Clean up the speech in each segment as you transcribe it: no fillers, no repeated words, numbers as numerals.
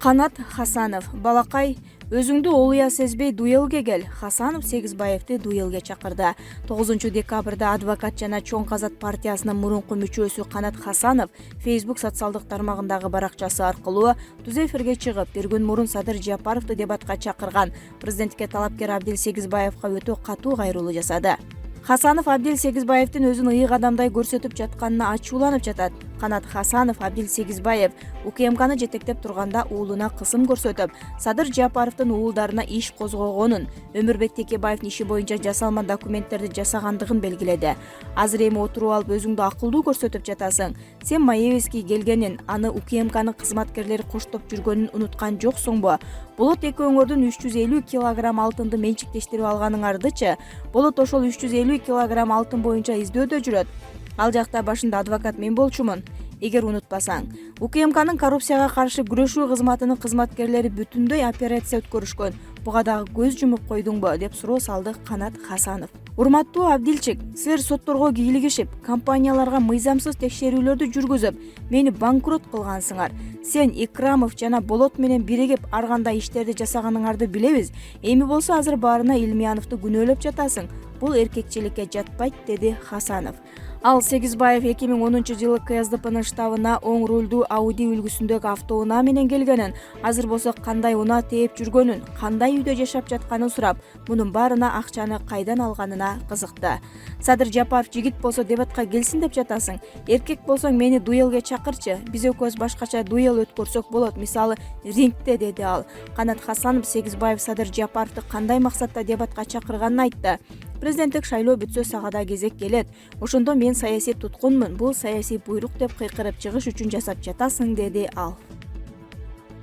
Канат Хасанов: балакай, өзүңдү олуя сезбей дуэлге кел. Хасанов Сегизбаевди дуэлге чакырды. 9 декабрда адвокат жана Чоң Казат партиясынын мурунку мүчөсү Канат Хасанов Facebook социалдык тармагындагы баракчасы аркылуу түз эфирге чыгып, бир күн мурун Садыр Жапаровду дебатка чакырган президентке талапкер Абдил Сегизбаевга өтө катуу кайрылуу жасады. Хасанов Абдил Сегизбаевдин өзүн ыйык адамдай көрсөтүп жатканына ачууланып жатат. Канат Хасанов Абдил Сегизбаев УКМКны жетектеп турганда уулуна кысым көрсөтүп, Садыр Жапаровдун уулдарына иш козгогонун, Өмүрбек Текебаевдин иши боюнча жасалма документтерди жасагандыгын белгиледи. Азыр эми отуруп алып өзүңдү акылдуу көрсөтүп жатасың. Сен Маевский келгенин, аны УКМКнын кызматкерлери коштоп жүргөнүн унуткан жоксуңбу? Болот экөөңөрдүн 350 килограмм алтынды менчиктештирип алганыңардычы? Болот ошол 350 килограмм алтын боюнча издөөдө жүрөт. Ал жакта башында адвокат мен болчумун. Эгер унутпасаң, УКМКнын коррупцияга каршы күрөшүү кызматынын кызматкерлери бүтүндөй операция өткөрүшкөн. Буга дагы көз жумуп койдуңбу деп суроо салды Канат Хасанов. Урматтуу Абдилчик, силер сотторго кийлигишип, компанияларга мыйзамсыз текшерүүлөрдү жүргүзүп, мени банкрот кылгансыңар. Сен Икрамов жана Болот менен биригип ар кандай иштерди жасаганыңарды билебиз. Эми болсо азыр баарына Илмияновду күнөөлөп жатасың. Бул эркекчиликке жатпайт, деди Хасанов. Ал Сегизбаев 2010-жылы КСДПнын штабына оң рулдуу Ауди үлгүсүндөгү автоунаа менен келгенин, азыр болсо кандай унаа тээп жүргөнүн, кандай үйдө жашап жатканын сурап, мунун баарына акчаны кайдан алганына кызыкты. Садыр Жапаров: жигит болсо дебатка келсин деп жатасың. Эркек болсоң мени дуэлге чакырчы. Биз экөөбүз башкача дуэл өткөрсөк болот, мисалы рингде, деди ал. Канат Хасанов Сегизбаев Садыр Жапаровду кандай максатта дебатка чакырганын айтты. Президенттик шайлоо бүтсө сагада кезек келет. Ошондо мен саясий туткунмун, бул саясий буйрук деп кыйкырып чыгыш үчүн жасап жатасың, деди ал.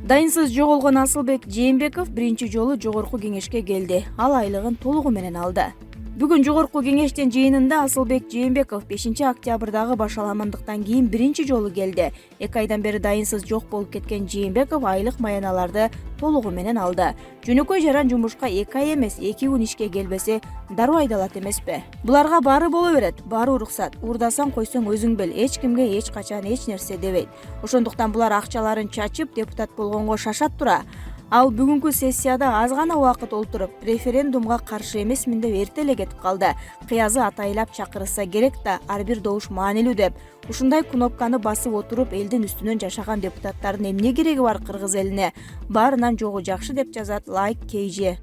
Дайынсыз жоголгон Асылбек Жээнбеков биринчи жолу жогорку кеңешке келди. Ал айлыгын толугу менен алды. Бүгүн жогорку кеңештин жыйынында Асылбек Жээнбеков 5-октябрдагы башаламандыктан кийин биринчи жолу келди. 2 айдан бери дайынсыз жок болуп кеткен Жээнбеков айлык маяналарды толугу менен алды. Жөнөкөй жаран жумушка 2 ай эмес, 2 күн ишке келбесе дароо айдалат эмеспи? Буларга баары боло берет, баары уруксат. Уурдасаң койсоң өзүң бил, эч кимге эч качан эч нерсе дебейт. Ошондуктан булар акчаларын чачып депутат болгонго шашат тура. Ал бүгүнкү сессияда аз гана убакыт олтуруп, референдумга каршы эмесмин деп эрте эле кетип калды. Кыязы атайлап чакырылса керек да, ар бир добуш маанилүү деп. Ушундай кнопканы басып отуруп, элдин үстүнөн жашаган депутаттардын эмне кереги бар кыргыз элине? Баарынан жогу жакшы деп жазат Лайк KG.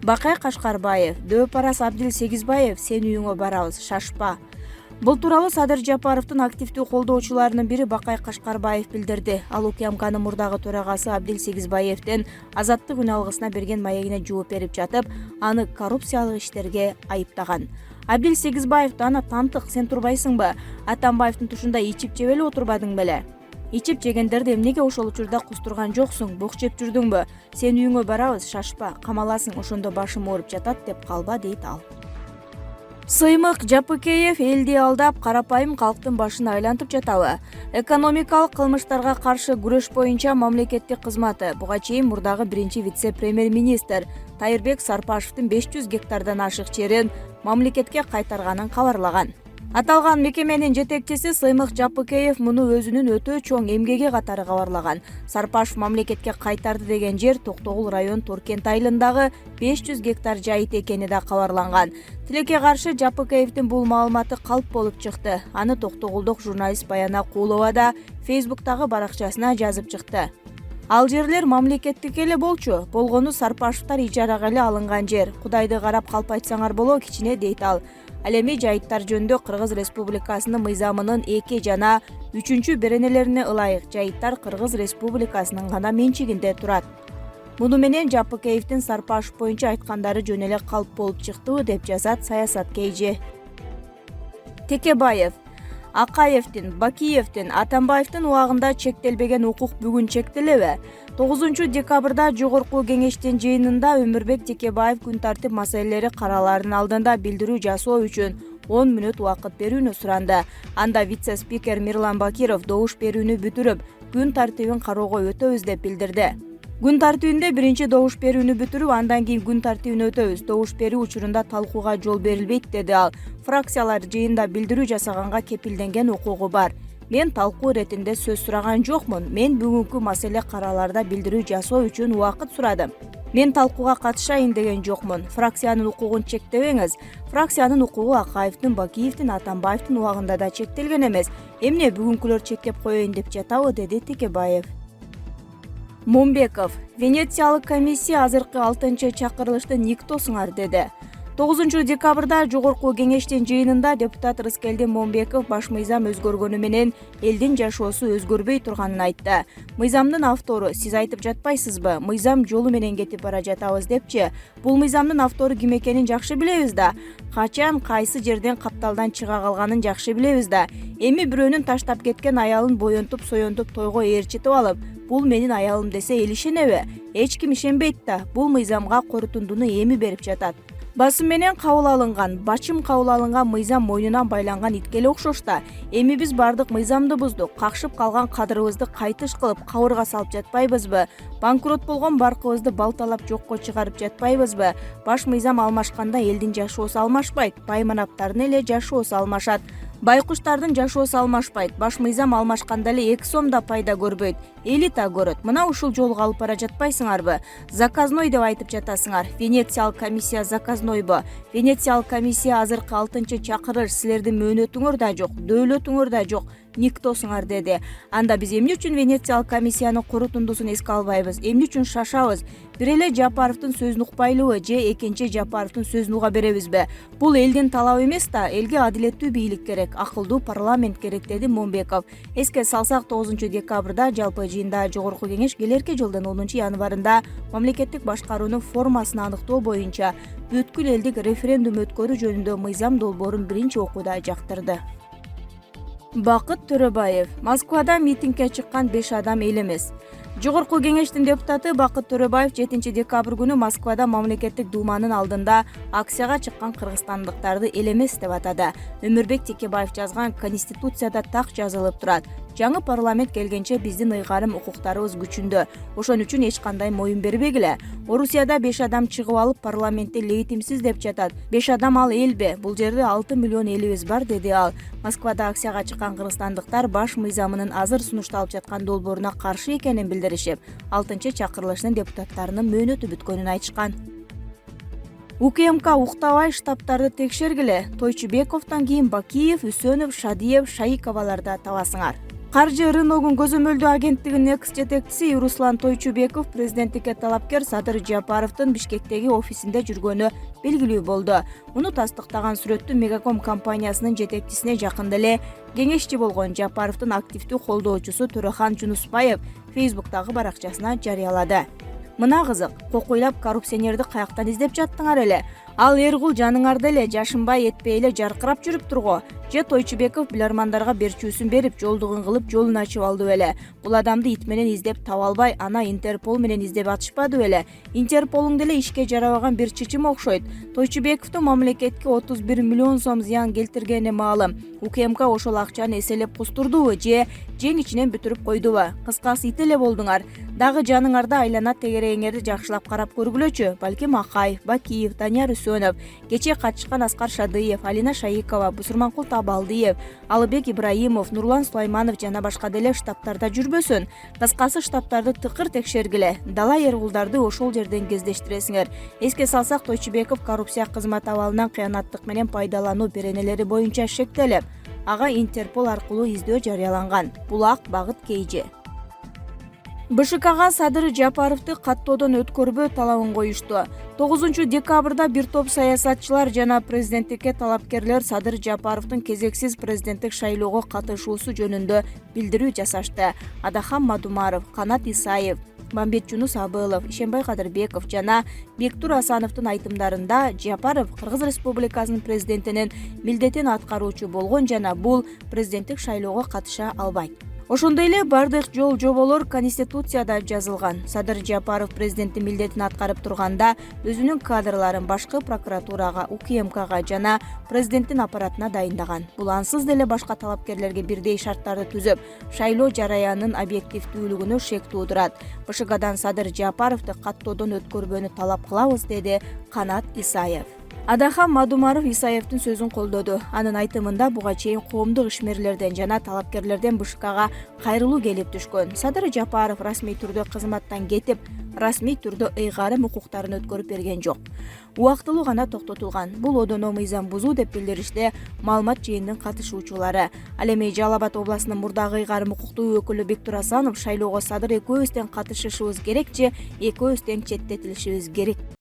Бакай Кашкарбаев: дөп арас Абдил Сегизбаев, сен үйүңө барабыз, шашпа. Бул тууралуу Садыр Жапаровдун активдүү колдоочуларынын бири Бакай Кашкарбаев билдирди. Ал УКМКнын мурдагы төрагасы Абдил Сегизбаевдин Азаттык үн алгысына берген маегине жооп берип жатып, аны коррупциялык иштерге айыптаган. Абдил Сегизбаев: ана тантык, сен турбайсыңбы? Атамбаевдин тушунда ичип жеп эле отурбадың беле? Ичип жегендерди эмнеге ошол учурда кустурган жоксуң? Бук жеп жүрдүңбү? Сен үйүңө барабыз, шашпа, камаласың, ошондо башым ооруп жатат деп калба, дейт ал. Сыймык Жапыкеев: элди алдап, карапайым калктын башын айлантып жатабы? Экономикалык кылмыштарга каршы күрөш боюнча мамлекеттик кызматы буга чейин мурдагы биринчи вице-премьер-министр Тайырбек Сарпашевдин 500 гектардан ашык жерин мамлекетке кайтарганын кабарлаган. Аталган мекеменин жетекчиси Сыймык Жапыкеев муну өзүнүн өтө чоң эмгеги катары кабарлаган. Сарпашев мамлекетке кайтарды деген жер Токтогул район Торкент айылындагы 500 гектар жайыт экени да кабарланган. Тилекке каршы Жапыкеевдин бул маалыматы калп болуп чыкты. Аны токтогулдук журналист Баяна Куулова да Facebook'тагы баракчасына жазып чыкты. Ал жерлер мамлекеттик эле болчу. Болгону Сарпашевтар ижарага эле алынган жер. Кудайды карап калп айтсаңар боло, кичине, дейт ал. Ал эми жайыттар жөнүндө Кыргыз Республикасынын мыйзамынын 2 жана 3 беренелерине ылайык жайыттар Кыргыз Республикасынын гана менчигинде турат. Муну менен Жапыкеевдин Сарпашев боюнча айткандары жөн эле калп болуп чыктыбы деп жазат Саясат KG. Текебаев: Акаевдин, Бакиевдин, Атамбаевдин убагында чектелбеген укук бүгүн чектелеби? 9 декабрда жогорку кеңештин жыйынында Өмүрбек Текебаев күн тартип маселелери каралаардын алдында билдирүү жасоо үчүн 10 мүнөт убакыт берүүнү суранды. Анда вице-спикер Мирлан Бакиров добуш берүүнү бүтүрүп, күн тартибин кароого өтөбүз деп билдирди. Күн тартибинде биринчи добуш берүүнү бүтүрүп, андан кийин күн тартибине өтөбүз. Добуш берүү учурунда талкууга жол берилбейт, деди ал. Фракциялар жыйында билдирүү жасаганга кепилденген укугу бар. Мен талкуу иретинде сөз сураган жокмун. Мен бүгүнкү маселе карааларда билдирүү жасоо үчүн убакыт сурадым. Мен талкууга катышайын деген жокмун. Фракциянын укугун чектебеңиз. Фракциянын укугу Акаевдин, Бакиевдин, Атамбаевдин убагында да чектелген эмес. Эмне бүгүнкүлөр чектеп коеюн деп жатабы, деди Текебаев. Момбеков: Венециялык комиссия азыркы 6-чакырылышты никтосуңар, деди. 9 декабрда жогорку кеңештин жыйынында депутат Рыскелди Момбеков баш мыйзам өзгөргөнү менен элдин жашоосу өзгөрбөй турганын айтты. Мыйзамдын автору сиз айтып жатпайсызбы? Мыйзам жолу менен кетип бара жатабыз депчи. Бул мыйзамдын автору ким экенин жакшы билебиз да. Качан, кайсы жерден капталдан чыга калганын жакшы билебиз да. Эми бирөөнүн таштап кеткен аялын боентуп, соентуп тойго ээрчитип алып, бул менин аялым десе эл ишенеби? Эч ким ишенбейт да. Бул мыйзамга корутундуну эми берип жатат. Басым менен кабыл алынган, бачым кабыл алынган мыйзам мойнунан байланган итке эле окшош да. Эми биз бардык мыйзамды буздук, какшып калган кадырыбызды кайтыш кылып, кабырга салып жатпайбызбы? Банкрот болгон баркыбызды балталап жокко чыгарып жатпайбызбы? Баш мыйзам алмашканда элдин жашоосу алмашпайт, байманаптардын эле жашоосу алмашат. Байкуштардын жашоосу алмашпайт. Баш мыйзам алмашканда эле 2 сом да пайда көрбөйт. Элита көрөт. Мына ушул жолго алып бара жатпайсыңарбы? Заказной деп айтып жатасыңар. Венециялык комиссия заказнойбу? Венециялык комиссия азыркы 6-чакырыш силердин мөөнөтүңөр да жок, дөөлөтүңөр да жок. Никтосуңар, деди. Анда биз эмне үчүн Венециялык комиссиянын корутундусун эске албайбыз? Эмне үчүн шашабыз? Бир эле Жапаровдун сөзүн укпайлыбы же экинчи Жапаровдун сөзүн уга беребизби? Бул элдин талабы эмес да, элге адилеттүү бийлик керек, акылдуу парламент керек, деди Момбеков. Эске салсак, 9 декабрда жалпы жыйында Жогорку кеңеш келерки жылдын 10 январында мамлекеттик башкаруунун формасын аныктоо боюнча бүткүл элдик референдум өткөрүү жөнүндө мыйзам долбоорун биринчи окууда жактырды. Бакыт Төрөбаев: Москвада митингге чыккан 5 адам эл эмес. Жогорку кеңештин депутаты Бакыт Төрөбаев 7 декабрь күнү Москвада мамлекеттик думанын алдында акцияга чыккан кыргызстандыктарды эл эмес деп атады. Өмүрбек Текебаев жазган Конституцияда так жазылып турат. Жаңы парламент келгенче биздин ыйгарым укуктарыбыз күчүндө. Ошон үчүн эч кандай моюн бербегиле. Орусияда 5 адам чыгып алып парламентти легитимсиз деп жатат. 5 адам ал элби? Бул жерде 6 миллион элибиз бар, деди ал. Москвада акцияга чыккан кыргызстандыктар баш мыйзамынын азыр сунушталып жаткан долбооруна каршы экенин билдиришип, 6-чакырылыштын депутаттарынын мөөнөтү бүткөнүн айтышкан. УКМК уктабай штабтарды текшергиле. Тойчубековдон кийин Бакиев, Үсөнов, Шадиев, Шаиковаларда табасыңар. Каржы рыногун көзөмөлдөө агенттигинин экс-жетекчиси Руслан Тойчубеков президенттикке талапкер Садыр Жапаровдун Бишкектеги офисинде жүргөнү белгилүү болду. Муну тастыктаган сүрөттү Мегаком компаниясынын жетекчисине жакында эле кеңешчи болгон Жапаровдун активдүү колдоочусу Төрехан Жунусбаев Facebook'тагы баракчасына жарыялады. Мына кызык, кокуйлап коррупционерди каяктан издеп жаттыңар эле? Ал Эргул жаныңарда эле жашынбай этпей эле жаркырап жүрүптүр го. Же Тойчубеков билармандарга берчүүсүн берип, жолдугун кылып, жолун ачып алды беле? Бул адамды ит менен издеп таба албай, ана Интерпол менен издеп атышпады беле? Интерполуң деле ишке жарабаган бир чычым окшойт. Тойчубековдун мамлекетке 31 миллион сом зыян келтиргени маалым. УКМК ошол акчаны эселеп кустурдубу же жең ичинен бүтүрүп койдубу? Кыскасы ит эле болдуңар. Дагы жаныңарда айлана тегереңерди жакшылап карап көргүлөчү. Балким Акаев, Бакиев, Данияр Үсөнов, кечээ катышкан Аскар Шадыев, Алина Шаикова, Бусурманкул Табалдиев, Алыбек Ибраимов, Нурлан Сулайманов жана башка деле штабтарда жүрбөсүн. Кыскасы штабтарды тыкыр текшергиле. Дала Эргулдарды ошол жерден кездештиресиңер. Эске салсак, Тойчубеков коррупция кызмат абалынан кыянаттык менен пайдалануу беренелери боюнча шектелип, ага Интерпол аркылуу издөө жарыяланган. Булак Багыт Кейже. БШКга Садыр Жапаровду каттоодон өткөрбөө талабын коюшту. 9 декабрда бир топ саясатчылар жана президенттикке талапкерлер Садыр Жапаровдун кезексиз президенттик шайлоого катышуусу жөнүндө билдирүү жасашты. Адахан Мадумаров, Канат Исаев, Мамбет Жунус Абылов, Ишенбай Кадырбеков жана Бектур Асановдун айтымдарында Жапаров Кыргыз Республикасынын президентинин милдетин аткаруучу болгон жана бул президенттик шайлоого катыша албайт. Ошондой эле бардык жол жоболор Конституцияда жазылган. Садыр Жапаров президенттин милдетин аткарып турганда өзүнүн кадрларын башкы прокуратурага, УКМКга жана президенттин аппаратына дайындаган. Бул ансыз деле башка талапкерлерге бирдей шарттарды түзүп, шайлоо жараянынын объективдүүлүгүнө шек туудурат. БШКдан Садыр Жапаровду каттоодон өткөрбөөнү талап кылабыз, деди Канат Исаев. Адахан Мадумаров Исаевдин сөзүн колдоду. Анын айтымында буга чейин коомдук ишмерлерден жана талапкерлерден БШКга кайрылуу келип түшкөн. Садыр Жапаров расмий түрдө кызматтан кетип, расмий түрдө ыйгарым укуктарын өткөрүп берген жок. Убактылуу гана токтотулган. Бул одоно мыйзам бузуу деп билдиришти маалымат жыйынынын катышуучулары. Ал эми Жалал Абад областынын мурдагы ыйгарым укуктуу өкүлү Бектур Асанов шайлоого Садыр экөөбүздөн катышышыбыз керек же экөөбүз тең четтетилишибиз керек